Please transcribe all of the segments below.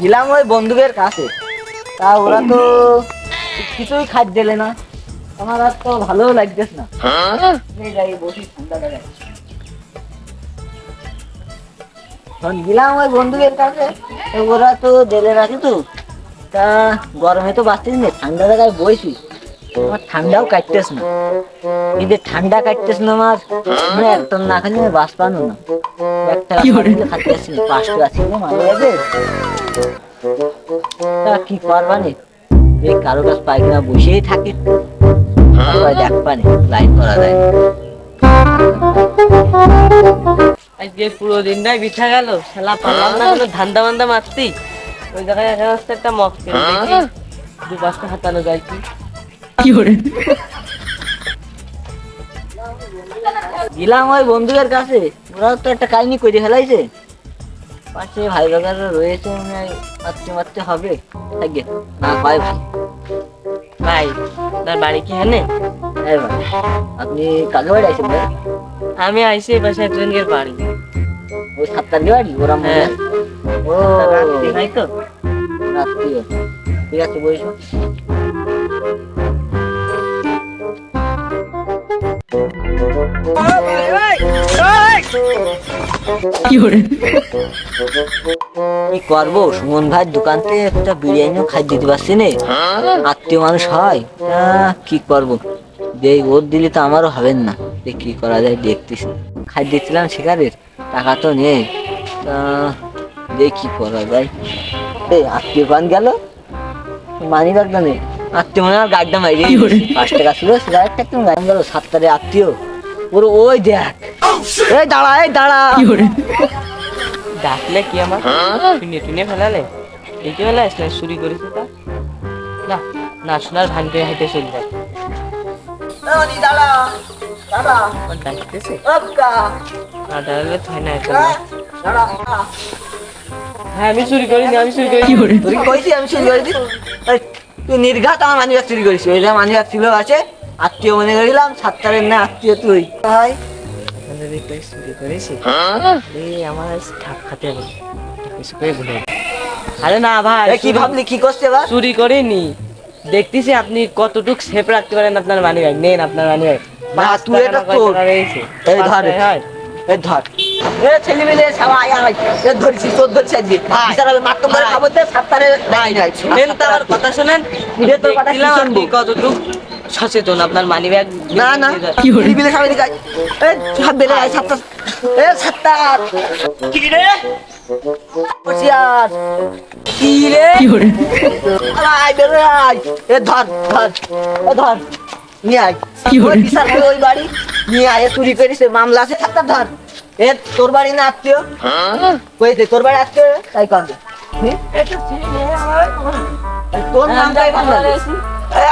গেলাম ওই বন্ধুদের কাছে, তা ওরা তো কিছুই খাট দিলে না। আমার আর তো ভালো লাগতেছ না। যাই বসি ঠান্ডা লাগাই। গেলাম ওই বন্ধুদের কাছে, ওরা তো দিলে রাখি তো, তা গরমে তো বাঁচতিস না, ঠান্ডা জায়গায় বইছি। আমার ঠান্ডাও কাটতেছ না, কিন্তু ঠান্ডা কাটতেছ না আমার, একদম না খালি বাঁচ পানো না। একটা খাতে আসছি, 5 টাকা ছিল মাঝে মাঝে। তা কি করবানি, এই কারো কাছ পায়খানা বসেই থাকে, দেখবানি লাইন করা যায়। আজকে পুরো দিনটাই বিঠা গেল, শালা পারলাম না কোনো ধান্দা বান্দা মারতি। ওই জায়গায় একটা মক কিনে দেখি 2-5টা হাতানো যায় কি করে। গেলাম ওই বন্ধুদের কাছে, ওরা তো একটা কাহিনী করে ফেলাইছে। পাশে ভাই বাগারা রয়েছে, মারতে মারতে হবে না ভাই। ভাই তার বাড়ি কি হানে? হ্যাঁ ভাই, আপনি কাকে বাড়ি আইছেন ভাই? আমি আইসি এই পাশে একজনের বাড়ি। ওই 7 তারিখে বাড়ি ওরা? হ্যাঁ। ও রাত্রি নাই তো? রাত্রি, ঠিক আছে বইসো। কি করবো, সুমন ভাইয়ের দোকান থেকে একটা বিরিয়ানিও খাই দিতে পারছি না, আত্মীয় মানুষ হয়। কি করবো, দেই ওর দিলে তো আমারও হবেন না। কি করা যায় দেখতেছি, খাই দিচ্ছিলাম শিকারের, টাকা তো নেই। তা দেখ কি করা যায়। আত্মীয় পান গেল, মানি ব্যাগটা নেই, আত্মীয় মনে হয় গাড়িটা মাইরে 5 টাকা ছিল, সিগারেটটা একটু গাড়ি গেল। 7 তারিখে আত্মীয় পুরো ওই দেখ, এই দাঁড়া এই দাঁড়া। ডাকলে কি আমার শুনে টুনে ফেলালে, এইটা বেলা আসলে চুরি করেছে তা না, না শোনার ভান করে হাইটে চলে যায়। ডাকতেছে না, ডাকলে হয় না এখন। হ্যাঁ আমি চুরি করিনি, আমি চুরি করিনি। তুই কইছি আমি চুরি করেছি? তুই নির্ঘাত আমার মানি ব্যাগ চুরি করিস। ওই মানি ব্যাগ ছিল আছে, আত্মীয় মনে করিলাম। 7 তারিখ না আত্মীয় তুই ভাই চুরি করেছি, আমার ঠাপ খাতে হবে কিছু করে ভুলে। আরে না ভাই, কি ভাবলি, কি করছে এবার? চুরি করিনি, দেখতেছি আপনি কতটুক সেফ রাখতে পারেন আপনার মানি ব্যাগ। নেন আপনার মানি ব্যাগ। তুই এটা তোর, এই ধর এই ধর। এ ছেলে মেলে সবাই আয়, এ ধরছি তোর ধরছি আজকে বিচার হবে। মাত্র করে খবর দে, 7 তারিখ নাই নাই। শুনেন তো আমার কথা, শুনেন। তোর কথা কি শুনবো? কতটুক সচেতন আপনার মানি ব্যাগ। না না কি হলো, বিলে সবাই দিকে এই সব বেলে আয়। 7 এ 7 কি রে বসিয়ার, কি রে কি হলো, আয় বেরে আয়। এ ধর ধর, এ ধর নিয়ে আয়। কি হলো বিচার হবে ওই বাড়ি, নিয়ে আয়। চুরি করিস, মামলা আছে। 7 ধর। এ তোর বাড়ি না আত্মীয়? কইতে তোর বাড়ি আত্মীয়, তাই কাঁদে। তোর নাম তাই ভালো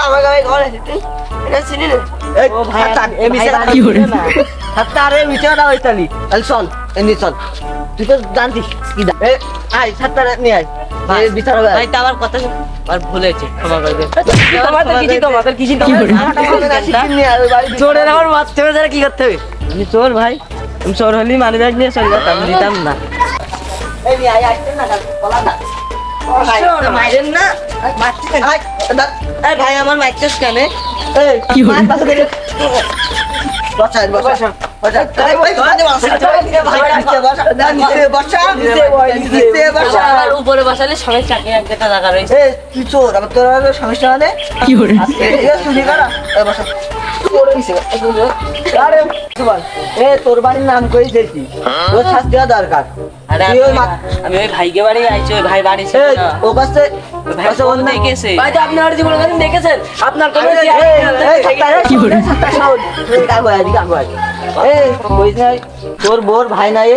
আমার গায়ে ঘর আছে, তুই এটা চিনি না? ও ভাই এ বিচার কি হলো না, 7 আরে বিচার দাও ইতালি। তাহলে চল এমনি চল, তুই তো জানতিস কি দা। এ আয় 7 নিয়ে আয়, ভাই বিচার হবে। ভাই তা আমার কথা আর ভুলেছে, ক্ষমা করে দেন। চোরের আমার মাছ চোরে যারা কি করতে হবে? আমি চোর ভাই, আমি চোর হলেই মানি ব্যাগ নিয়ে চলে যেতাম, দিতাম না। এই নিয়ে আয়, আসছেন না বলা না মাইরেন না, ভাই আমার মাইকটাস কেন? কি হলো বসা বসা উপরে বসালে সবাই চাকরি একটা টাকা রয়েছে। তুই চোর, আবার তোর সমস্যা মানে কি হলো? তোর বাড়ির নাম করে দিয়েছি, তোর শাস্তি হওয়া দরকার। আমি ওই ভাইকে বাড়ি আইছি, ওই ভাই বাড়ি ছিল না। ও কাছে দেখেছে ভাই, তো আপনি আমার জীবনে দেখেছেন আপনার কোনো কি হলো? তোর বোর ভাই নাই,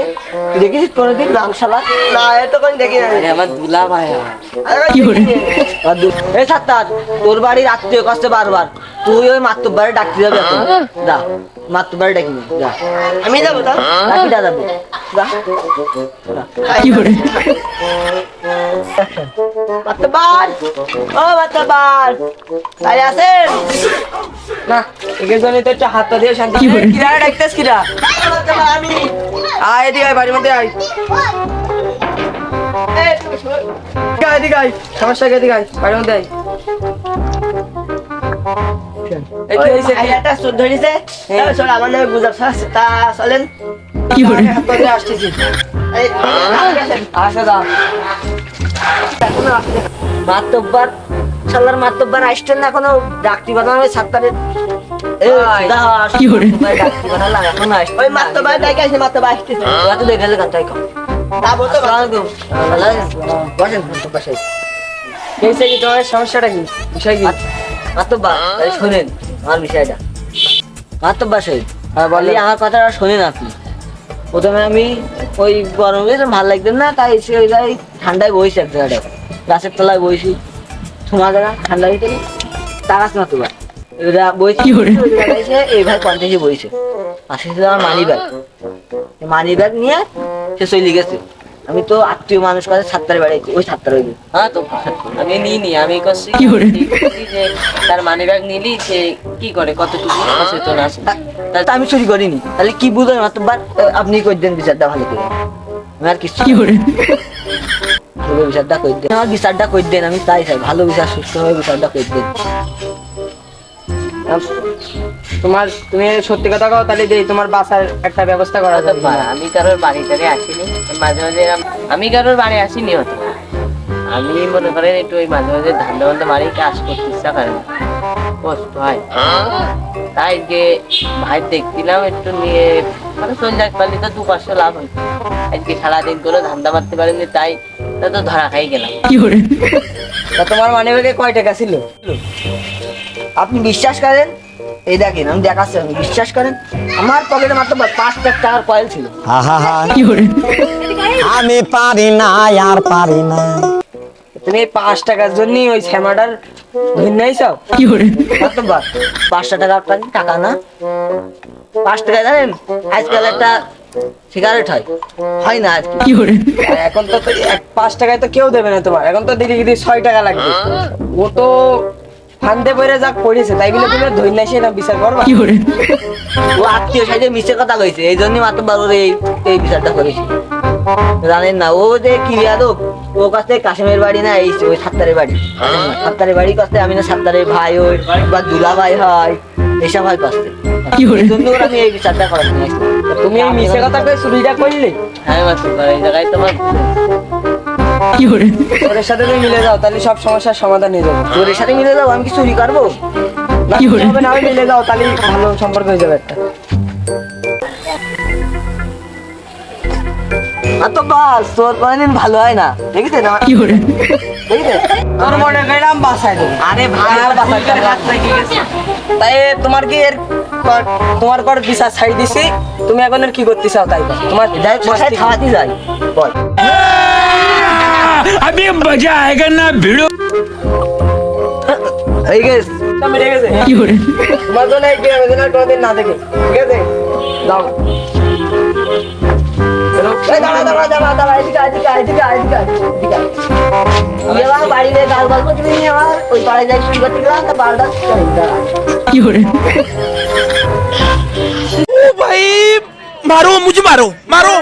দেখিস কোনদিন রামশালা? না এত কোন দেখি না। আমার দুলা ভাই। কি হলো? এই সাত্তার, তোর বাড়ির আত্মীয় কাছে বারবার তুই ওই মাতুব্বারে ডাকতে যাবে এখন। যা মাতুব্বারে ডাকি নি, যা। আমি যাবো, তা ডাকিটা যাবো, যা। কি হলো? মাতুব্বার, ও মাতুব্বার, আরে আছেন না? এর জন্য তো একটা হাতটা দিয়ে শান্তি। কিরা ডাকতেছ কিরা? আমি আয় দি, আয় বাড়ির মধ্যে আয়। এই তুমি এদিকে আয়, সমস্যা কি? এদিকে আয়, বাড়ির মধ্যে আয়। এই কি হয়েছে? ভাইয়াটা চোর ধরেছে, তাহলে চল আমার নামে গুজব ছড়াচ্ছে, তা চলেন হাত ধরে আসতেছি। এই, আসো দাও। এখনো আসতে মাতব্বার শালার মাতব্বার আসছেন না এখনো ডাকতি বানানো ছাত্রের কি করে ডাকতি বানালাম এখনো আসছে ওই মাত্র ভাই ডাইকে আসে, মাত্র ভাই আসতেছে। তো দেখে গান তাই কম তা বলতো বসেন মাতব্বার সাহেব কি হয়েছে কি? তোমার সমস্যাটা কি? বিষয় কি? মাতব্বার শোনেন আমার বিষয়টা মাতব্বার সাহেব হ্যাঁ, বলেন। আমার কথাটা শোনেন আপনি প্রথমে আমি ওই গরমে ভালো লাগতেন না তাই এসে ওই জায়গায় ঠান্ডায় বইছি এক জায়গাটায় গাছের তলায় বইছি তোমার জায়গা ঠান্ডা হইতে তারাস না তোমার এরা বইছি এই ভাই কন্টেন্টে বইছে পাশে ছিল আমার মানি ব্যাগ নিয়ে সে চলে গেছে আমি তো আত্মীয় মানুষ কাছে সাতটারে বেড়াইছি ওই সাতটার হইবে হ্যাঁ তো আমি নিইনি, আমি করছি যে তার মানি ব্যাগ নিলি সে কি করে, কতটুকু সচেতন আছে। তা আমি চুরি করিনি তাহলে কি বুঝলেন মাতব্বার আপনি কই দেন বিচারটা ভালো করে আমি আর কিছু ভালো বিচারটা কই দেন আমার বিচারটা কই দেন আমি তাই চাই ভালো বিচার সুস্থভাবে বিচারটা কই দেন তুমি সত্যি কথা কও, তাহলে যে তোমার বাসার একটা ব্যবস্থা করা যাবে। আমি কারোর বাড়ি টাড়ি আসিনি, মাঝে মাঝে আমি কারোর বাড়ি আসিনি হয়তো। আমি মনে করেন একটু ওই মাঝে মাঝে ধান্দা বান্ধা মারি, কাজ করতে ইচ্ছা করে না, কষ্ট হয়। তাই যে ভাই দেখছিলাম একটু নিয়ে মানে চলে যাক পারলে তো 2-500 লাভ হয়েছে। আজকে সারাদিন করে ধান্দা মারতে পারিনি, তাই তা তো ধরা খাই গেলাম। তা তোমার মানি ব্যাগে কয় টাকা ছিল আপনি বিশ্বাস করেন এই দেখেন আমি দেখাচ্ছি আপনি বিশ্বাস করেন আমার পকেটে মাত্র 5 লাখ টাকার কয়েল ছিল আমি পারি না আর পারি না। তুমি 5 টাকার জন্য ওই শ্যামাটার ভিন্নাই চাও? মাত্র 500 টাকা টাকা না 5 টাকা জানেন আজকাল একটা সিগারেট হয় না আজকে এখন তো 5 টাকায় তো কেউ দেবে না তোমার, এখন তো দিদি দিদি 6 টাকা লাগবে। ও তো ফান্দে পড়ে যাক পড়েছে, তাই বলে তুমি ধৈর্য এসে না বিচার করবা? ও আত্মীয় সাথে মিশে কথা কইছে এই জন্যই মাত্র বারোর এই বিচারটা করেছি জানেন না ও যে কি যাদব ও কাছে কাশিমের বাড়ি না এই ওই সাত্তারের বাড়ি সাত্তারের বাড়ি কাছে আমি না সাত্তারের ভাই ওই বা দুলা ভাই হয় এইসব হয় কাছে এই জন্য ওর আমি এই বিচারটা করার জন্য আসছি। তুমি এই মিছে কথা কই চুরিটা করলে? হ্যাঁ মাসুদ ভাই, এই জায়গায় তোমার ওর সাথে তুমি মিলে যাও, তাহলে সব সমস্যার সমাধান হয়ে যাবে। তোর সাথে মিলে যাবো আমি কি চুরি করবো হবে না, মিলে যাও, তাহলে ভালো সম্পর্ক হয়ে যাবে একটা। তো বাস তোর কোনদিন ভালো হয় না দেখিতে না দেখিতে তোর মনে কইলাম বাসায় দেবো। আরে ভাই তাই তোমার কি এর তোমার পর বিচার ছাড়ি দিছি, তুমি এখন আর কি করতে চাও? তাই বল। তোমার যাই বসায় খাওয়াতে যাই বল अभी मजा आएगा ना भिड़ो। এই গেছে মিটে গেছে তোমার জন্য এই গ্রামে যেন আর কোনোদিন না দেখে, ঠিক আছে? যাও। এই দাঁড়া দাঁড়া দাঁড়া দাঁড়া এদিকে এদিকে এদিকে এদিকে এদিকে তুই আমার বাড়িতে গাল গল্প দিবি নি আমার ওই পাড়ে যাই চুরি করতে গেলাম তা বারোটা দাঁড়া ओ भाई मारो मुझे मारो मारो।